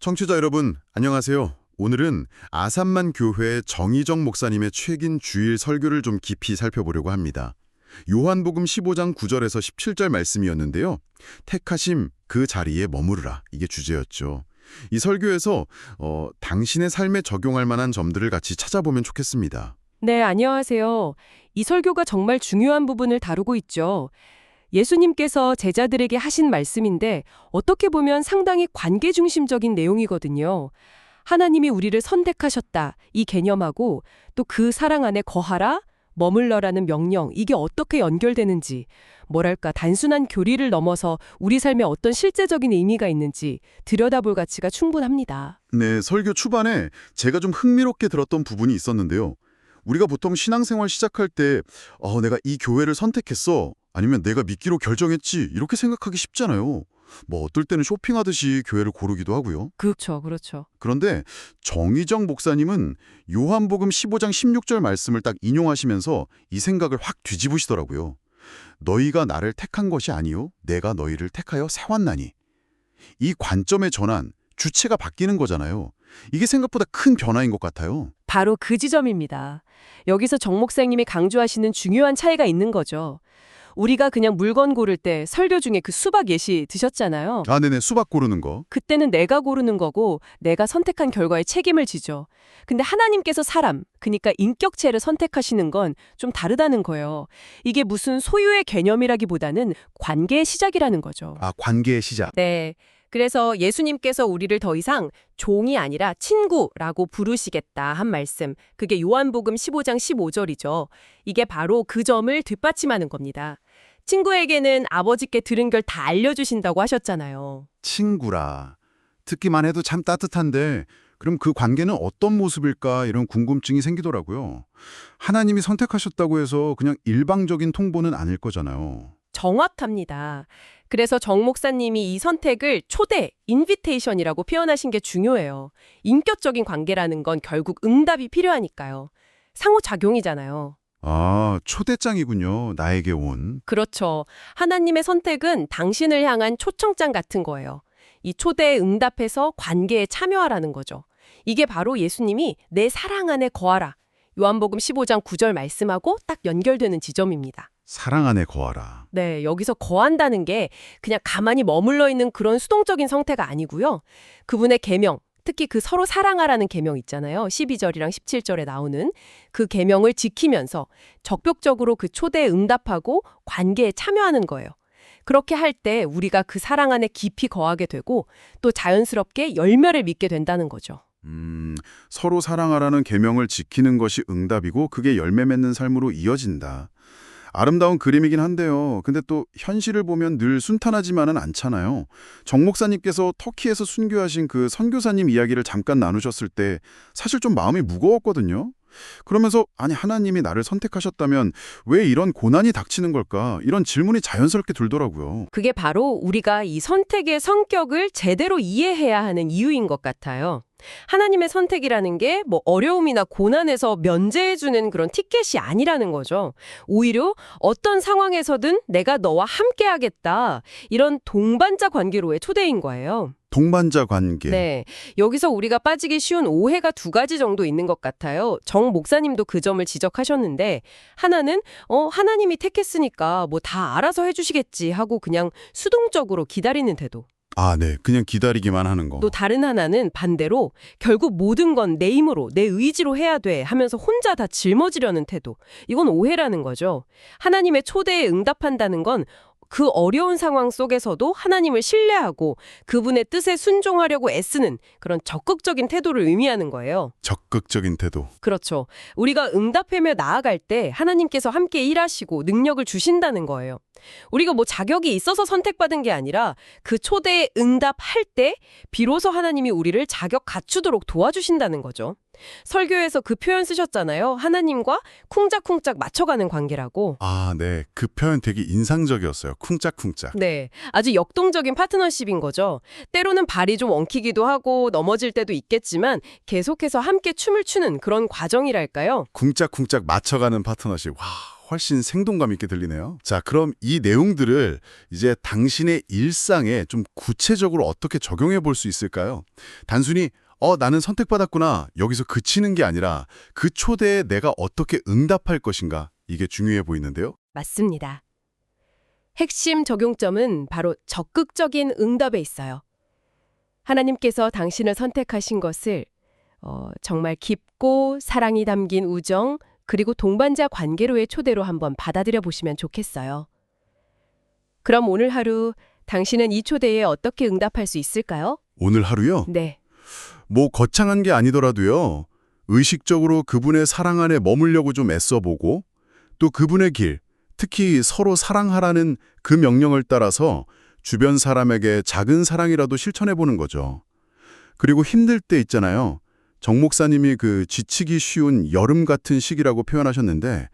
청취자 여러분, 안녕하세요. 오늘은 아산만 교회 정희정 목사님의 최근 주일 설교를 좀 깊이 살펴보려고 합니다. 요한복음 15장 9절에서 17절 말씀이었는데요. 택하심 그 자리에 머무르라. 이게 주제였죠. 이 설교에서 당신의 삶에 적용할 만한 점들을 같이 찾아보면 좋겠습니다. 네, 안녕하세요. 이 설교가 정말 중요한 부분을 다루고 있죠. 예수님께서 제자들에게 하신 말씀인데 어떻게 보면 상당히 관계 중심적인 내용이거든요. 하나님이 우리를 선택하셨다, 이 개념하고 또 그 사랑 안에 거하라, 머물러라는 명령, 이게 어떻게 연결되는지, 뭐랄까 단순한 교리를 넘어서 우리 삶에 어떤 실제적인 의미가 있는지 들여다볼 가치가 충분합니다. 네, 설교 초반에 제가 좀 흥미롭게 들었던 부분이 있었는데요. 우리가 보통 신앙생활 시작할 때 내가 이 교회를 선택했어. 아니면 내가 믿기로 결정했지. 이렇게 생각하기 쉽잖아요. 뭐 어떨 때는 쇼핑하듯이 교회를 고르기도 하고요. 그렇죠, 그렇죠. 그런데 정희정 목사님은 요한복음 15장 16절 말씀을 딱 인용하시면서 이 생각을 확 뒤집으시더라고요. 너희가 나를 택한 것이 아니요 내가 너희를 택하여 세웠나니. 이 관점의 전환, 주체가 바뀌는 거잖아요. 이게 생각보다 큰 변화인 것 같아요. 바로 그 지점입니다. 여기서 정 목사님이 강조하시는 중요한 차이가 있는 거죠. 우리가 그냥 물건 고를 때 설교 중에 그 수박 예시 드셨잖아요. 아, 네네. 수박 고르는 거. 그때는 내가 고르는 거고 내가 선택한 결과에 책임을 지죠. 근데 하나님께서 사람, 그러니까 인격체를 선택하시는 건 좀 다르다는 거예요. 이게 무슨 소유의 개념이라기보다는 관계의 시작이라는 거죠. 아, 관계의 시작. 네. 그래서 예수님께서 우리를 더 이상 종이 아니라 친구라고 부르시겠다 한 말씀. 그게 요한복음 15장 15절이죠. 이게 바로 그 점을 뒷받침하는 겁니다. 친구에게는 아버지께 들은 걸 다 알려주신다고 하셨잖아요. 친구라. 듣기만 해도 참 따뜻한데 그럼 그 관계는 어떤 모습일까 이런 궁금증이 생기더라고요. 하나님이 선택하셨다고 해서 그냥 일방적인 통보는 아닐 거잖아요. 정확합니다. 그래서 정 목사님이 이 선택을 초대, 인비테이션이라고 표현하신 게 중요해요. 인격적인 관계라는 건 결국 응답이 필요하니까요. 상호작용이잖아요. 아, 초대장이군요. 나에게 온. 그렇죠. 하나님의 선택은 당신을 향한 초청장 같은 거예요. 이 초대에 응답해서 관계에 참여하라는 거죠. 이게 바로 예수님이 내 사랑 안에 거하라. 요한복음 15장 9절 말씀하고 딱 연결되는 지점입니다. 사랑 안에 거하라. 네, 여기서 거한다는 게 그냥 가만히 머물러 있는 그런 수동적인 상태가 아니고요. 그분의 계명, 특히 그 서로 사랑하라는 계명 있잖아요. 12절이랑 17절에 나오는 그 계명을 지키면서 적극적으로 그 초대에 응답하고 관계에 참여하는 거예요. 그렇게 할 때 우리가 그 사랑 안에 깊이 거하게 되고 또 자연스럽게 열매를 맺게 된다는 거죠. 서로 사랑하라는 계명을 지키는 것이 응답이고 그게 열매 맺는 삶으로 이어진다. 아름다운 그림이긴 한데요. 근데 또 현실을 보면 늘 순탄하지만은 않잖아요. 정 목사님께서 터키에서 순교하신 그 선교사님 이야기를 잠깐 나누셨을 때 사실 좀 마음이 무거웠거든요. 그러면서 아니 하나님이 나를 선택하셨다면 왜 이런 고난이 닥치는 걸까? 이런 질문이 자연스럽게 들더라고요. 그게 바로 우리가 이 선택의 성격을 제대로 이해해야 하는 이유인 것 같아요. 하나님의 선택이라는 게 뭐 어려움이나 고난에서 면제해주는 그런 티켓이 아니라는 거죠. 오히려 어떤 상황에서든 내가 너와 함께하겠다. 이런 동반자 관계로의 초대인 거예요. 동반자 관계. 네. 여기서 우리가 빠지기 쉬운 오해가 두 가지 정도 있는 것 같아요. 정 목사님도 그 점을 지적하셨는데 하나는 하나님이 택했으니까 뭐 다 알아서 해주시겠지 하고 그냥 수동적으로 기다리는 태도. 아, 네. 그냥 기다리기만 하는 거. 또 다른 하나는 반대로 결국 모든 건 내 힘으로, 내 의지로 해야 돼 하면서 혼자 다 짊어지려는 태도. 이건 오해라는 거죠. 하나님의 초대에 응답한다는 건 그 어려운 상황 속에서도 하나님을 신뢰하고 그분의 뜻에 순종하려고 애쓰는 그런 적극적인 태도를 의미하는 거예요. 적극적인 태도. 그렇죠. 우리가 응답하며 나아갈 때 하나님께서 함께 일하시고 능력을 주신다는 거예요. 우리가 뭐 자격이 있어서 선택받은 게 아니라 그 초대에 응답할 때 비로소 하나님이 우리를 자격 갖추도록 도와주신다는 거죠. 설교에서 그 표현 쓰셨잖아요. 하나님과 쿵짝쿵짝 맞춰가는 관계라고. 아, 네. 그 표현 되게 인상적이었어요. 쿵짝쿵짝. 네, 아주 역동적인 파트너십인 거죠. 때로는 발이 좀 엉키기도 하고 넘어질 때도 있겠지만 계속해서 함께 춤을 추는 그런 과정이랄까요. 쿵짝쿵짝 맞춰가는 파트너십. 와, 훨씬 생동감 있게 들리네요. 자, 그럼 이 내용들을 이제 당신의 일상에 좀 구체적으로 어떻게 적용해 볼 수 있을까요? 단순히 나는 선택받았구나 여기서 그치는 게 아니라 그 초대에 내가 어떻게 응답할 것인가 이게 중요해 보이는데요. 맞습니다. 핵심 적용점은 바로 적극적인 응답에 있어요. 하나님께서 당신을 선택하신 것을 정말 깊고 사랑이 담긴 우정, 그리고 동반자 관계로의 초대로 한번 받아들여 보시면 좋겠어요. 그럼 오늘 하루 당신은 이 초대에 어떻게 응답할 수 있을까요? 오늘 하루요? 네. 뭐 거창한 게 아니더라도요. 의식적으로 그분의 사랑 안에 머물려고 좀 애써보고 또 그분의 길, 특히 서로 사랑하라는 그 명령을 따라서 주변 사람에게 작은 사랑이라도 실천해보는 거죠. 그리고 힘들 때 있잖아요. 정 목사님이 그 지치기 쉬운 여름 같은 시기라고 표현하셨는데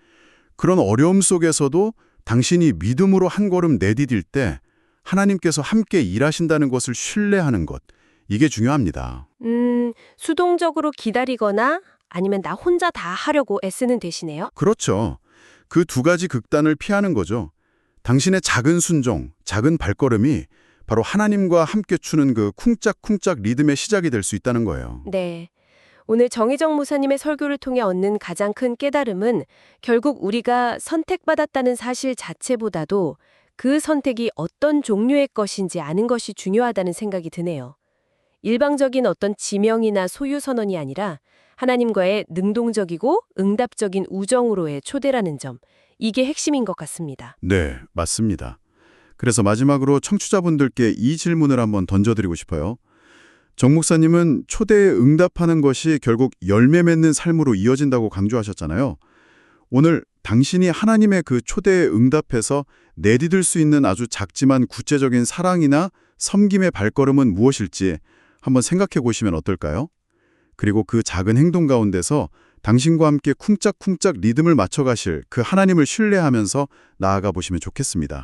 그런 어려움 속에서도 당신이 믿음으로 한 걸음 내디딜 때 하나님께서 함께 일하신다는 것을 신뢰하는 것, 이게 중요합니다. 수동적으로 기다리거나 아니면 나 혼자 다 하려고 애쓰는 대신에요? 그렇죠. 그 두 가지 극단을 피하는 거죠. 당신의 작은 순종, 작은 발걸음이 바로 하나님과 함께 추는 그 쿵짝쿵짝 리듬의 시작이 될 수 있다는 거예요. 네. 오늘 정희정 목사님의 설교를 통해 얻는 가장 큰 깨달음은 결국 우리가 선택받았다는 사실 자체보다도 그 선택이 어떤 종류의 것인지 아는 것이 중요하다는 생각이 드네요. 일방적인 어떤 지명이나 소유 선언이 아니라 하나님과의 능동적이고 응답적인 우정으로의 초대라는 점, 이게 핵심인 것 같습니다. 네, 맞습니다. 그래서 마지막으로 청취자분들께 이 질문을 한번 던져드리고 싶어요. 정 목사님은 초대에 응답하는 것이 결국 열매 맺는 삶으로 이어진다고 강조하셨잖아요. 오늘 당신이 하나님의 그 초대에 응답해서 내디딜 수 있는 아주 작지만 구체적인 사랑이나 섬김의 발걸음은 무엇일지 한번 생각해 보시면 어떨까요? 그리고 그 작은 행동 가운데서 당신과 함께 쿵짝쿵짝 리듬을 맞춰가실 그 하나님을 신뢰하면서 나아가 보시면 좋겠습니다.